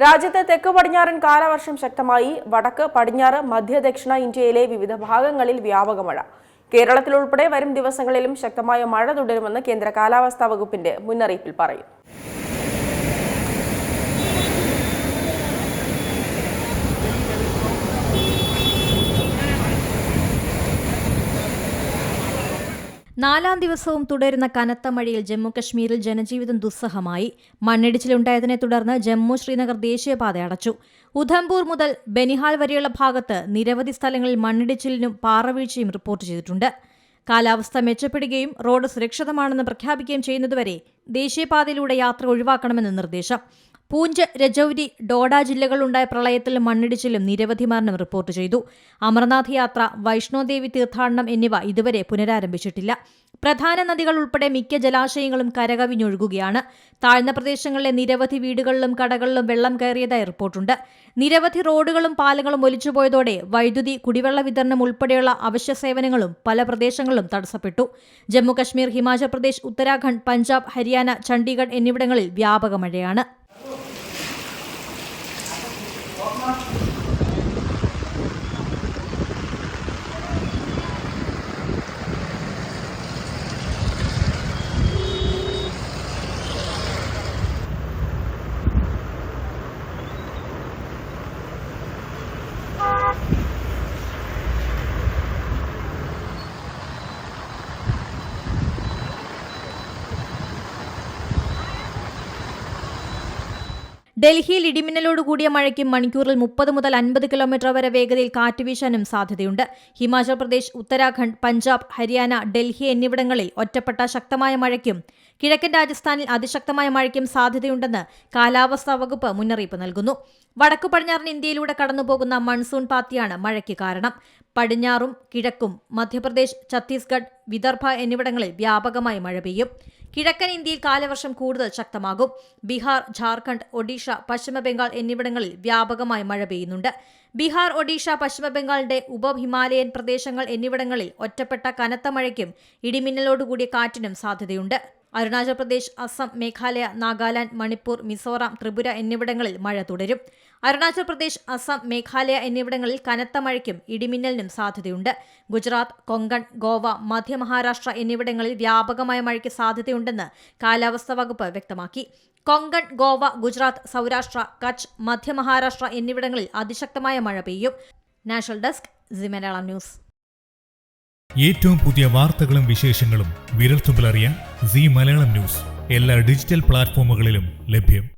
രാജ്യത്തെ തെക്ക് പടിഞ്ഞാറൻ കാലവർഷം ശക്തമായി. വടക്ക് പടിഞ്ഞാറ് മധ്യ ദക്ഷിണ ഇന്ത്യയിലെ വിവിധ ഭാഗങ്ങളിൽ വ്യാപക മഴ. കേരളത്തിലുൾപ്പെടെ വരും ദിവസങ്ങളിലും ശക്തമായ മഴ തുടരുമെന്ന് കേന്ദ്ര കാലാവസ്ഥാ വകുപ്പിന്റെ മുന്നറിയിപ്പിൽ പറയുന്നു. നാലാം ദിവസവും തുടരുന്ന കനത്ത മഴയിൽ ജമ്മുകശ്മീരിൽ ജനജീവിതം ദുസ്സഹമായി. മണ്ണിടിച്ചിലുണ്ടായതിനെ തുടർന്ന് ജമ്മു ശ്രീനഗർ ദേശീയപാത അടച്ചു. ഉധംപൂർ മുതൽ ബനിഹാൽ വരെയുള്ള ഭാഗത്ത് നിരവധി സ്ഥലങ്ങളിൽ മണ്ണിടിച്ചിലിനും പാറവീഴ്ചയും റിപ്പോർട്ട് ചെയ്തിട്ടുണ്ട്. കാലാവസ്ഥ മെച്ചപ്പെടുകയും റോഡ് സുരക്ഷിതമാണെന്ന് പ്രഖ്യാപിക്കുകയും ചെയ്യുന്നതുവരെ ദേശീയപാതയിലൂടെ യാത്ര ഒഴിവാക്കണമെന്ന് നിർദ്ദേശം. പൂഞ്ച്, രജൌരി, ഡോഡ ജില്ലകളിലുണ്ടായ പ്രളയത്തിലും മണ്ണിടിച്ചിലും നിരവധി മരണം റിപ്പോർട്ട് ചെയ്തു. അമർനാഥ് യാത്ര, വൈഷ്ണോദേവി തീർത്ഥാടനം എന്നിവ ഇതുവരെ പുനരാരംഭിച്ചിട്ടില്ല. പ്രധാന നദികൾ ഉൾപ്പെടെ മിക്ക ജലാശയങ്ങളും കരകവിഞ്ഞൊഴുകുകയാണ്. താഴ്ന്ന പ്രദേശങ്ങളിലെ നിരവധി വീടുകളിലും കടകളിലും വെള്ളം കയറിയതായി റിപ്പോർട്ടുണ്ട്. നിരവധി റോഡുകളും പാലങ്ങളും ഒലിച്ചുപോയതോടെ വൈദ്യുതി, കുടിവെള്ള വിതരണം ഉൾപ്പെടെയുള്ള അവശ്യ സേവനങ്ങളും പല പ്രദേശങ്ങളിലും തടസ്സപ്പെട്ടു. ജമ്മുകശ്മീർ, ഹിമാചൽ പ്രദേശ്, ഉത്തരാഖണ്ഡ്, പഞ്ചാബ്, ഹരിയാന, ചണ്ഡീഗഡ് എന്നിവിടങ്ങളിൽ വ്യാപക മഴയാണ്. ഡൽഹിയിൽ ഇടിമിന്നലോടുകൂടിയ മഴയ്ക്കും മണിക്കൂറിൽ 30 മുതൽ 50 കിലോമീറ്റർ വരെ വേഗതയിൽ കാറ്റ് വീശാനും സാധ്യതയുണ്ട്. ഹിമാചൽ പ്രദേശ്, ഉത്തരാഖണ്ഡ്, പഞ്ചാബ്, ഹരിയാന, ഡൽഹി എന്നിവിടങ്ങളിൽ ഒറ്റപ്പെട്ട ശക്തമായ മഴയ്ക്കും കിഴക്കൻ രാജസ്ഥാനിൽ അതിശക്തമായ മഴയ്ക്കും സാധ്യതയുണ്ടെന്ന് കാലാവസ്ഥാ വകുപ്പ് മുന്നറിയിപ്പ് നൽകുന്നു. വടക്കു പടിഞ്ഞാറൻ ഇന്ത്യയിലൂടെ കടന്നുപോകുന്ന മൺസൂൺ പാത്തിയാണ് മഴയ്ക്ക് കാരണം. പടിഞ്ഞാറും കിഴക്കും മധ്യപ്രദേശ്, ഛത്തീസ്ഗഡ്, വിദർഭ എന്നിവിടങ്ങളിൽ വ്യാപകമായി മഴ പെയ്യും. കിഴക്കൻ ഇന്ത്യയിൽ കാലവർഷം കൂടുതൽ ശക്തമാകും. ബീഹാർ, ഝാർഖണ്ഡ്, ഒഡീഷ, പശ്ചിമബംഗാൾ എന്നിവിടങ്ങളിൽ വ്യാപകമായി മഴ പെയ്യുന്നുണ്ട്. ബീഹാർ, ഒഡീഷ, പശ്ചിമബംഗാളിന്റെ ഉപഹിമാലയൻ പ്രദേശങ്ങൾ എന്നിവിടങ്ങളിൽ ഒറ്റപ്പെട്ട കനത്ത മഴയ്ക്കും ഇടിമിന്നലോടുകൂടിയ കാറ്റിനും സാധ്യതയുണ്ട്. അരുണാചൽ പ്രദേശ്, അസം, മേഘാലയ, നാഗാലാൻഡ്, മണിപ്പൂർ, മിസോറാം, ത്രിപുര എന്നിവിടങ്ങളിൽ മഴ തുടരും. അരുണാചൽ പ്രദേശ്, അസം, മേഘാലയ എന്നിവിടങ്ങളിൽ കനത്ത മഴയ്ക്കും ഇടിമിന്നലിനും സാധ്യതയുണ്ട്. ഗുജറാത്ത്, കൊങ്കൺ, ഗോവ, മധ്യ മഹാരാഷ്ട്ര എന്നിവിടങ്ങളിൽ വ്യാപകമായ മഴയ്ക്ക് സാധ്യതയുണ്ടെന്ന് കാലാവസ്ഥാ വകുപ്പ് വ്യക്തമാക്കി. കൊങ്കൺ, ഗോവ, ഗുജറാത്ത്, സൗരാഷ്ട്ര, കച്ച്, മധ്യ മഹാരാഷ്ട്ര എന്നിവിടങ്ങളിൽ അതിശക്തമായ മഴ പെയ്യും. National desk, C Malayalam news. ഏറ്റവും പുതിയ വാർത്തകളും വിശേഷങ്ങളും വിരൽത്തുമ്പിലറിയാൻ സി മലയാളം ന്യൂസ് എല്ലാ ഡിജിറ്റൽ പ്ലാറ്റ്ഫോമുകളിലും ലഭ്യം.